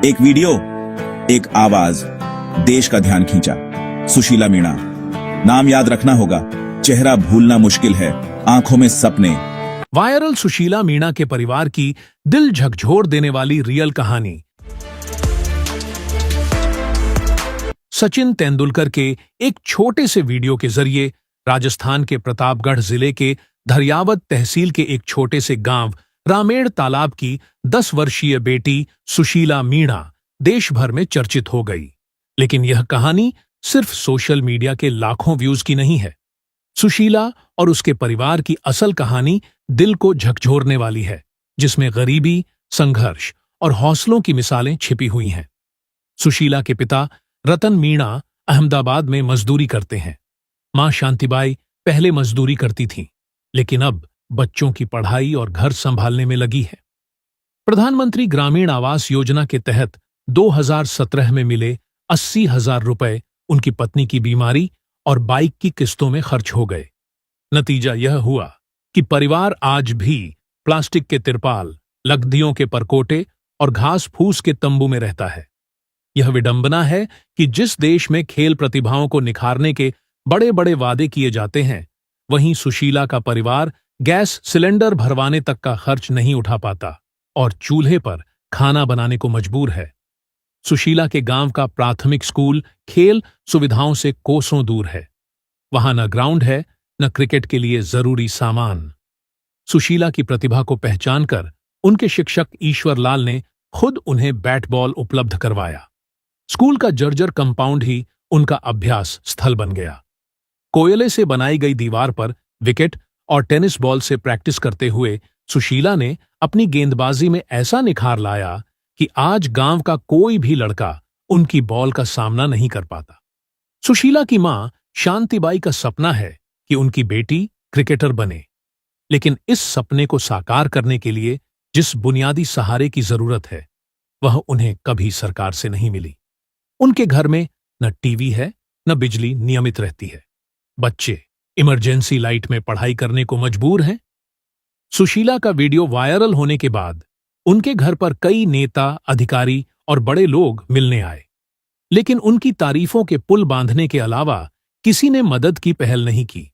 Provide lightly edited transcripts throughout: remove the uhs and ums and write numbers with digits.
एक वीडियो, एक आवाज, देश का ध्यान खींचा। सुशीला मीणा, नाम याद रखना होगा, चेहरा भूलना मुश्किल है, आंखों में सपने। वायरल सुशीला मीणा के परिवार की दिल झकझोर देने वाली रियल कहानी। सचिन तेंदुलकर के एक छोटे से वीडियो के जरिए राजस्थान के प्रतापगढ़ जिले के धरियावद तहसील के एक छोटे से गांव रामेड़ तालाब की 10 वर्षीय बेटी सुशीला मीणा देश भर में चर्चित हो गई। लेकिन यह कहानी सिर्फ सोशल मीडिया के लाखों व्यूज की नहीं है। सुशीला और उसके परिवार की असल कहानी दिल को झकझोरने वाली है, जिसमें गरीबी, संघर्ष और हौसलों की मिसालें छिपी हुई हैं। सुशीला के पिता रतन मीणा अहमदाबाद में मजदूरी करते हैं। मां शांतिबाई पहले मजदूरी करती थीं, लेकिन अब बच्चों की पढ़ाई और घर संभालने में लगी है। प्रधानमंत्री ग्रामीण आवास योजना के तहत 2017 में मिले 80,000 रुपए उनकी पत्नी की बीमारी और बाइक की किस्तों में खर्च हो गए। नतीजा यह हुआ कि परिवार आज भी प्लास्टिक के तिरपाल, लकड़ियों के परकोटे और घास फूस के तंबू में रहता है। यह विडंबना है कि जिस देश में खेल प्रतिभाओं को निखारने के बड़े बड़े वादे किए जाते हैं, वहीं सुशीला का परिवार गैस सिलेंडर भरवाने तक का खर्च नहीं उठा पाता और चूल्हे पर खाना बनाने को मजबूर है। सुशीला के गांव का प्राथमिक स्कूल खेल सुविधाओं से कोसों दूर है। वहां न ग्राउंड है, न क्रिकेट के लिए जरूरी सामान। सुशीला की प्रतिभा को पहचानकर उनके शिक्षक ईश्वर लाल ने खुद उन्हें बैट बॉल उपलब्ध करवाया। स्कूल का जर्जर कंपाउंड ही उनका अभ्यास स्थल बन गया। कोयले से बनाई गई दीवार पर विकेट और टेनिस बॉल से प्रैक्टिस करते हुए सुशीला ने अपनी गेंदबाजी में ऐसा निखार लाया कि आज गांव का कोई भी लड़का उनकी बॉल का सामना नहीं कर पाता। सुशीला की मां शांतिबाई का सपना है कि उनकी बेटी क्रिकेटर बने, लेकिन इस सपने को साकार करने के लिए जिस बुनियादी सहारे की जरूरत है, वह उन्हें कभी सरकार से नहीं मिली। उनके घर में न टीवी है, न बिजली नियमित रहती है। बच्चे इमरजेंसी लाइट में पढ़ाई करने को मजबूर हैं। सुशीला का वीडियो वायरल होने के बाद उनके घर पर कई नेता, अधिकारी और बड़े लोग मिलने आए, लेकिन उनकी तारीफों के पुल बांधने के अलावा किसी ने मदद की पहल नहीं की।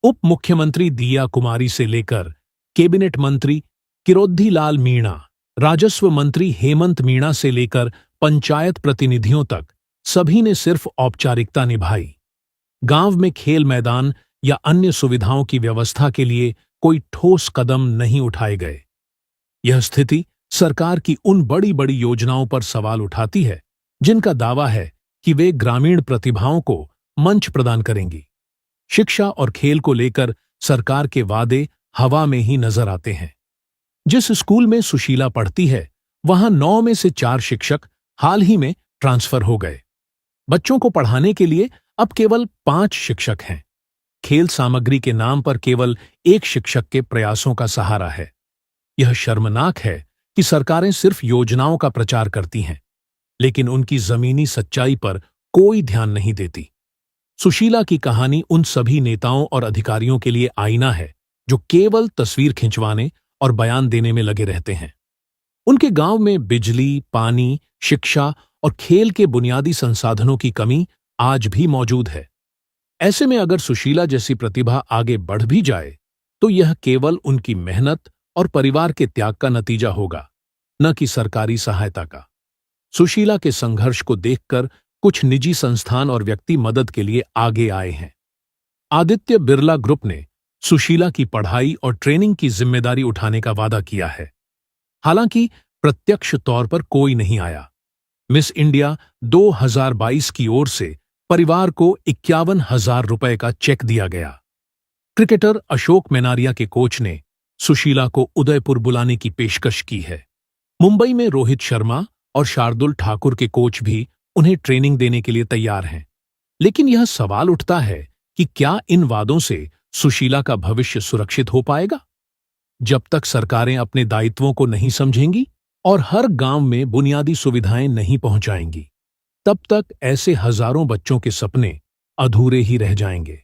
उप मुख्यमंत्री दिया कुमारी से लेकर कैबिनेट मंत्री किरोड़ी लाल मीणा, राजस्व मंत्री हेमंत मीणा से लेकर पंचायत प्रतिनिधियों तक सभी ने सिर्फ औपचारिकता निभाई। गांव में खेल मैदान या अन्य सुविधाओं की व्यवस्था के लिए कोई ठोस कदम नहीं उठाए गए। यह स्थिति सरकार की उन बड़ी बड़ी योजनाओं पर सवाल उठाती है, जिनका दावा है कि वे ग्रामीण प्रतिभाओं को मंच प्रदान करेंगी। शिक्षा और खेल को लेकर सरकार के वादे हवा में ही नजर आते हैं। जिस स्कूल में सुशीला पढ़ती है, वहां 9 में से 4 शिक्षक हाल ही में ट्रांसफर हो गए। बच्चों को पढ़ाने के लिए अब केवल 5 शिक्षक हैं। खेल सामग्री के नाम पर केवल 1 शिक्षक के प्रयासों का सहारा है। यह शर्मनाक है कि सरकारें सिर्फ योजनाओं का प्रचार करती हैं, लेकिन उनकी जमीनी सच्चाई पर कोई ध्यान नहीं देती। सुशीला की कहानी उन सभी नेताओं और अधिकारियों के लिए आईना है जो केवल तस्वीर खिंचवाने और बयान देने में लगे रहते हैं। उनके गांव में बिजली, पानी, शिक्षा और खेल के बुनियादी संसाधनों की कमी आज भी मौजूद है। ऐसे में अगर सुशीला जैसी प्रतिभा आगे बढ़ भी जाए, तो यह केवल उनकी मेहनत और परिवार के त्याग का नतीजा होगा, न कि सरकारी सहायता का। सुशीला के संघर्ष को देखकर कुछ निजी संस्थान और व्यक्ति मदद के लिए आगे आए हैं। आदित्य बिरला ग्रुप ने सुशीला की पढ़ाई और ट्रेनिंग की जिम्मेदारी उठाने का वादा किया है। हालांकि प्रत्यक्ष तौर पर कोई नहीं आया। मिस इंडिया 2022 की ओर से परिवार को 51,000 रुपए का चेक दिया गया। क्रिकेटर अशोक मेनारिया के कोच ने सुशीला को उदयपुर बुलाने की पेशकश की है। मुंबई में रोहित शर्मा और शार्दुल ठाकुर के कोच भी उन्हें ट्रेनिंग देने के लिए तैयार हैं। लेकिन यह सवाल उठता है कि क्या इन वादों से सुशीला का भविष्य सुरक्षित हो पाएगा? जब तक सरकारें अपने दायित्वों को नहीं समझेंगी और हर गांव में बुनियादी सुविधाएं नहीं पहुंचाएंगी, तब तक ऐसे हजारों बच्चों के सपने अधूरे ही रह जाएंगे।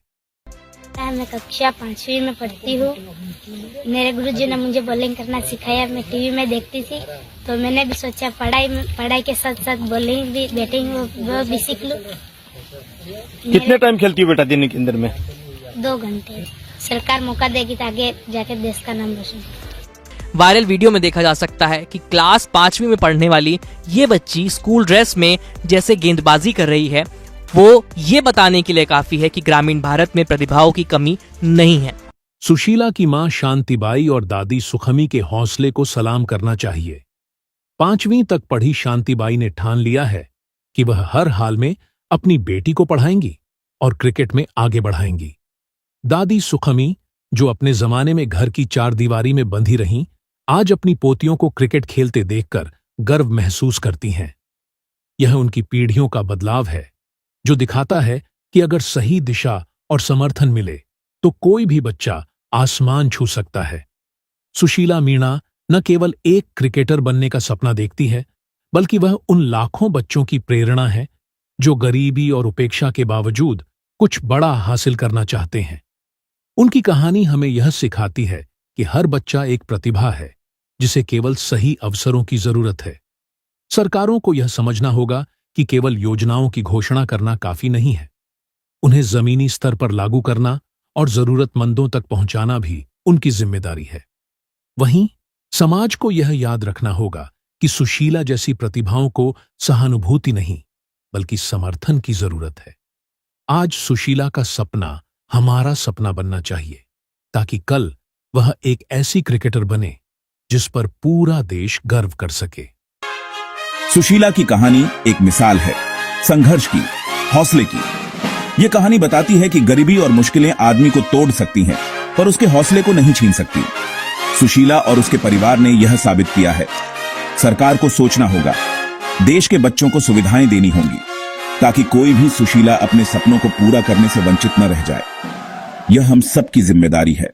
लगता है। मैं कक्षा 5वीं में पढ़ती हूँ। मेरे गुरुजी ने मुझे बॉलिंग करना सिखाया। मैं टीवी में देखती थी तो मैंने भी सोचा पढ़ाई के साथ साथ बॉलिंग भी, बैटिंग वो भी सीख लूँ। कितने टाइम खेलती हो बेटा दिन के अंदर में? 2 घंटे। सरकार मौका देगी तो आगे जाके देश का नाम रोशन। वायरल वीडियो में देखा जा सकता है कि क्लास 5वीं में पढ़ने वाली ये बच्ची स्कूल ड्रेस में जैसे गेंदबाजी कर रही है, वो ये बताने के लिए काफी है कि ग्रामीण भारत में प्रतिभाओं की कमी नहीं है। सुशीला की मां शांतिबाई और दादी सुखमी के हौसले को सलाम करना चाहिए। 5वीं तक पढ़ी शांतिबाई ने ठान लिया है कि वह हर हाल में अपनी बेटी को पढ़ाएंगी और क्रिकेट में आगे बढ़ाएंगी। दादी सुखमी, जो अपने जमाने में घर की 4 दीवारी में बंधी रहीं, आज अपनी पोतियों को क्रिकेट खेलते देखकर गर्व महसूस करती हैं। यह उनकी पीढ़ियों का बदलाव है, जो दिखाता है कि अगर सही दिशा और समर्थन मिले तो कोई भी बच्चा आसमान छू सकता है। सुशीला मीणा न केवल एक क्रिकेटर बनने का सपना देखती है, बल्कि वह उन लाखों बच्चों की प्रेरणा है जो गरीबी और उपेक्षा के बावजूद कुछ बड़ा हासिल करना चाहते हैं। उनकी कहानी हमें यह सिखाती है कि हर बच्चा एक प्रतिभा है, जिसे केवल सही अवसरों की जरूरत है। सरकारों को यह समझना होगा कि केवल योजनाओं की घोषणा करना काफी नहीं है। उन्हें जमीनी स्तर पर लागू करना और जरूरतमंदों तक पहुंचाना भी उनकी जिम्मेदारी है। वहीं समाज को यह याद रखना होगा कि सुशीला जैसी प्रतिभाओं को सहानुभूति नहीं, बल्कि समर्थन की जरूरत है। आज सुशीला का सपना हमारा सपना बनना चाहिए, ताकि कल वह एक ऐसी क्रिकेटर बने जिस पर पूरा देश गर्व कर सके। सुशीला की कहानी एक मिसाल है संघर्ष की, हौसले की। ये कहानी बताती है कि गरीबी और मुश्किलें आदमी को तोड़ सकती हैं, पर उसके हौसले को नहीं छीन सकती। सुशीला और उसके परिवार ने यह साबित किया है। सरकार को सोचना होगा, देश के बच्चों को सुविधाएं देनी होंगी, ताकि कोई भी सुशीला अपने सपनों को पूरा करने से वंचित न रह जाए। यह हम सबकी जिम्मेदारी है।